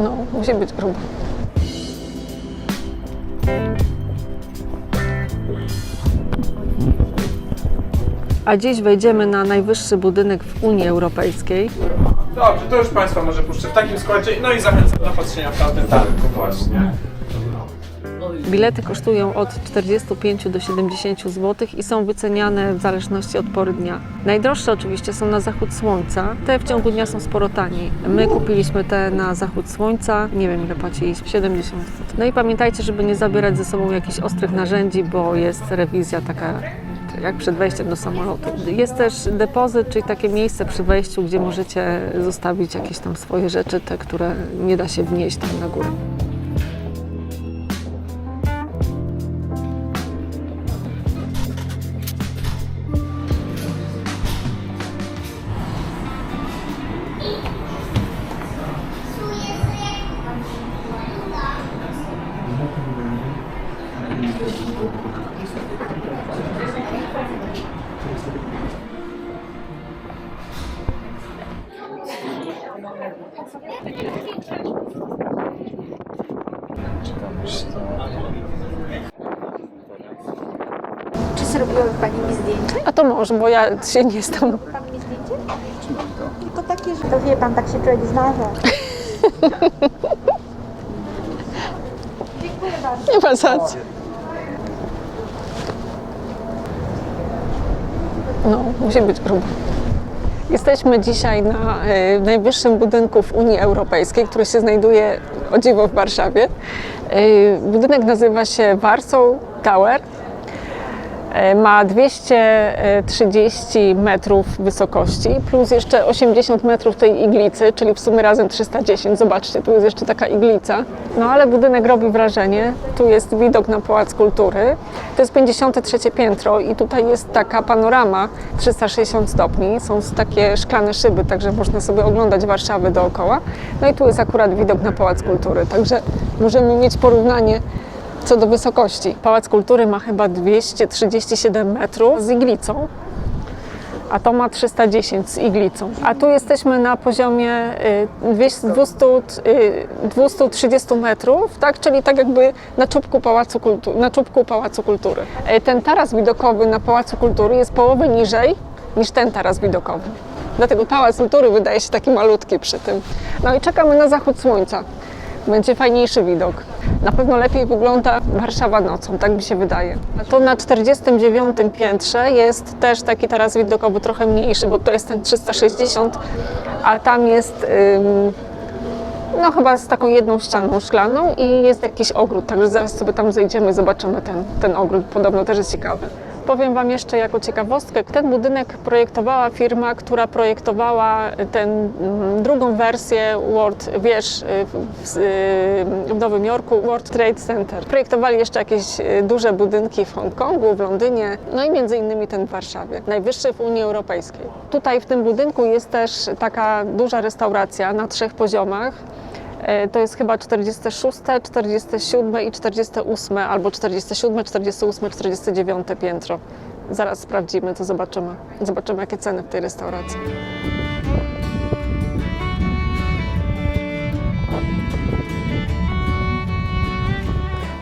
No, musi być grubo. A dziś wejdziemy na najwyższy budynek w Unii Europejskiej. Dobrze, to już Państwa może puszczę w takim składzie. No i zachęcam do patrzenia w tamtym kierunku właśnie. Bilety kosztują od 45 do 70 zł i są wyceniane w zależności od pory dnia. Najdroższe oczywiście są na zachód słońca. Te w ciągu dnia są sporo taniej. My kupiliśmy te na zachód słońca. Nie wiem, ile płaciliśmy. 70 zł. No i pamiętajcie, żeby nie zabierać ze sobą jakichś ostrych narzędzi, bo jest rewizja taka jak przed wejściem do samolotu. Jest też depozyt, czyli takie miejsce przy wejściu, gdzie możecie zostawić jakieś tam swoje rzeczy, te, które nie da się wnieść tam na górę. Czy zrobiłaby Pani mi zdjęcie? A to może, bo ja się nie jestem. Pan mi zdjęcie? Tylko takie, że to wie Pan, tak się człowiek zdarza. Dziękuję bardzo. Nie ma za co. No, musi być grubo. Jesteśmy dzisiaj na najwyższym budynku w Unii Europejskiej, który się znajduje, o dziwo, w Warszawie. Budynek nazywa się Warsaw Tower. Ma 230 metrów wysokości, plus jeszcze 80 metrów tej iglicy, czyli w sumie razem 310. Zobaczcie, tu jest jeszcze taka iglica. No ale budynek robi wrażenie. Tu jest widok na Pałac Kultury. To jest 53 piętro i tutaj jest taka panorama 360 stopni. Są takie szklane szyby, także można sobie oglądać Warszawę dookoła. No i tu jest akurat widok na Pałac Kultury, także możemy mieć porównanie co do wysokości. Pałac Kultury ma chyba 237 metrów z iglicą, a to ma 310 z iglicą. A tu jesteśmy na poziomie 230 metrów, tak? Czyli tak jakby na czubku Pałacu Kultury. Ten taras widokowy na Pałacu Kultury jest połowę niżej niż ten taras widokowy. Dlatego Pałac Kultury wydaje się taki malutki przy tym. No i czekamy na zachód słońca. Będzie fajniejszy widok. Na pewno lepiej wygląda Warszawa nocą, tak mi się wydaje. A to na 49 piętrze jest też taki taras widokowy trochę mniejszy, bo to jest ten 360, a tam jest no chyba z taką jedną ścianą szklaną i jest jakiś ogród, także zaraz sobie tam zejdziemy, zobaczymy ten ogród, podobno też jest ciekawy. Powiem Wam jeszcze jako ciekawostkę, ten budynek projektowała firma, która projektowała drugą wersję wież w Nowym Jorku, World Trade Center. Projektowali jeszcze jakieś duże budynki w Hongkongu, w Londynie, no i między innymi ten w Warszawie, najwyższy w Unii Europejskiej. Tutaj w tym budynku jest też taka duża restauracja na 3 poziomach. To jest chyba 46, 47 i 48, albo 47, 48, 49 piętro. Zaraz sprawdzimy, to zobaczymy. Zobaczymy, jakie ceny w tej restauracji.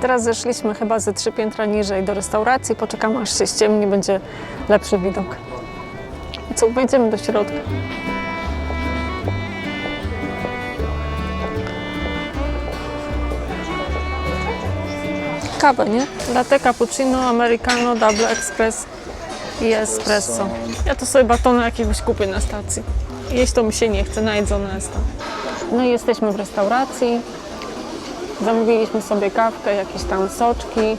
Teraz zeszliśmy chyba ze 3 piętra niżej do restauracji. Poczekamy, aż się ściemni, będzie lepszy widok. I co, wejdziemy do środka. Kawę, nie? Latte, cappuccino, americano, double express i espresso. Ja to sobie batona jakiegoś kupię na stacji. Jeść to mi się nie chce, najedzona jestem. No i jesteśmy w restauracji. Zamówiliśmy sobie kawkę, jakieś tam soczki.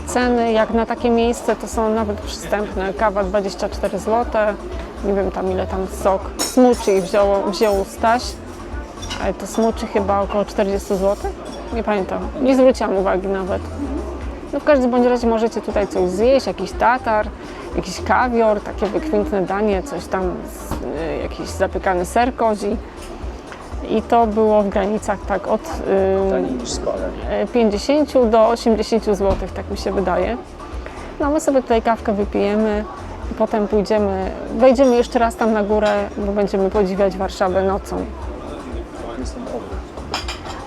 Ceny jak na takie miejsce to są nawet przystępne. Kawa 24 zł. Nie wiem tam ile tam sok. Smuchi wziął Staś. Ale to smuchi chyba około 40 zł. Nie pamiętam, nie zwróciłam uwagi nawet. No w każdym bądź razie możecie tutaj coś zjeść, jakiś tatar, jakiś kawior, takie wykwintne danie, coś tam, jakiś zapykany ser kozi. I to było w granicach tak od 50 do 80 zł, tak mi się wydaje. No my sobie tutaj kawkę wypijemy, potem wejdziemy jeszcze raz tam na górę, bo będziemy podziwiać Warszawę nocą.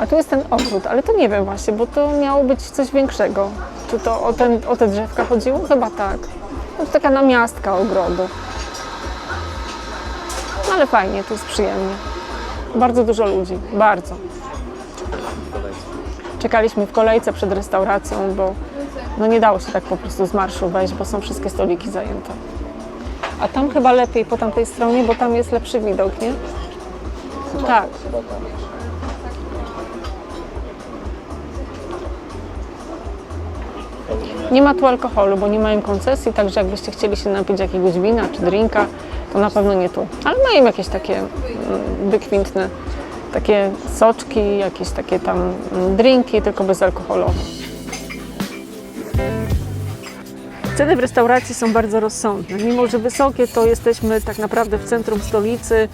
A tu jest ten ogród, ale to nie wiem właśnie, bo to miało być coś większego. Czy to o te drzewka chodziło? Chyba tak. No to taka namiastka ogrodu. No ale fajnie, to jest przyjemnie. Bardzo dużo ludzi, bardzo. Czekaliśmy w kolejce przed restauracją, bo no nie dało się tak po prostu z marszu wejść, bo są wszystkie stoliki zajęte. A tam chyba lepiej po tamtej stronie, bo tam jest lepszy widok, nie? Tak. Nie ma tu alkoholu, bo nie mają koncesji, także jakbyście chcieli się napić jakiegoś wina czy drinka, to na pewno nie tu. Ale mają jakieś takie wykwintne, takie soczki, jakieś takie tam drinki, tylko bezalkoholowe. Ceny w restauracji są bardzo rozsądne. Mimo że wysokie, to jesteśmy tak naprawdę w centrum stolicy,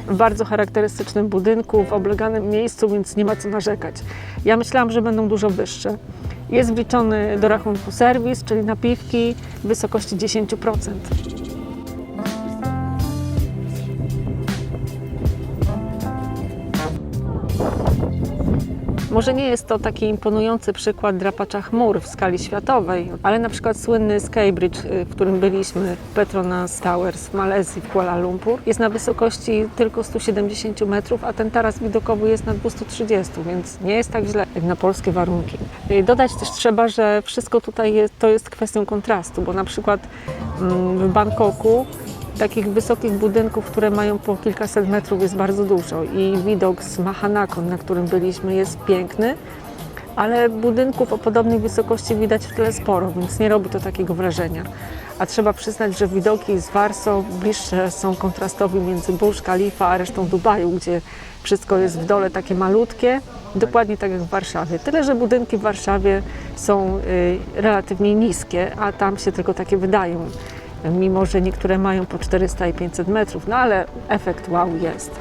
w bardzo charakterystycznym budynku, w obleganym miejscu, więc nie ma co narzekać. Ja myślałam, że będą dużo wyższe. Jest wliczony do rachunku serwis, czyli napiwki w wysokości 10%. Może nie jest to taki imponujący przykład drapacza chmur w skali światowej, ale na przykład słynny Skybridge, w którym byliśmy, Petronas Towers w Malezji, w Kuala Lumpur, jest na wysokości tylko 170 metrów, a ten taras widokowy jest na 230, więc nie jest tak źle jak na polskie warunki. Dodać też trzeba, że wszystko tutaj to jest kwestią kontrastu, bo na przykład w Bangkoku takich wysokich budynków, które mają po kilkaset metrów, jest bardzo dużo i widok z Mahanakhon, na którym byliśmy, jest piękny, ale budynków o podobnej wysokości widać w tle sporo, więc nie robi to takiego wrażenia. A trzeba przyznać, że widoki z Warsaw bliższe są kontrastowi między Burj Khalifa a resztą Dubaju, gdzie wszystko jest w dole takie malutkie, dokładnie tak jak w Warszawie. Tyle, że budynki w Warszawie są relatywnie niskie, a tam się tylko takie wydają. Mimo że niektóre mają po 400 i 500 metrów, no ale efekt wow jest.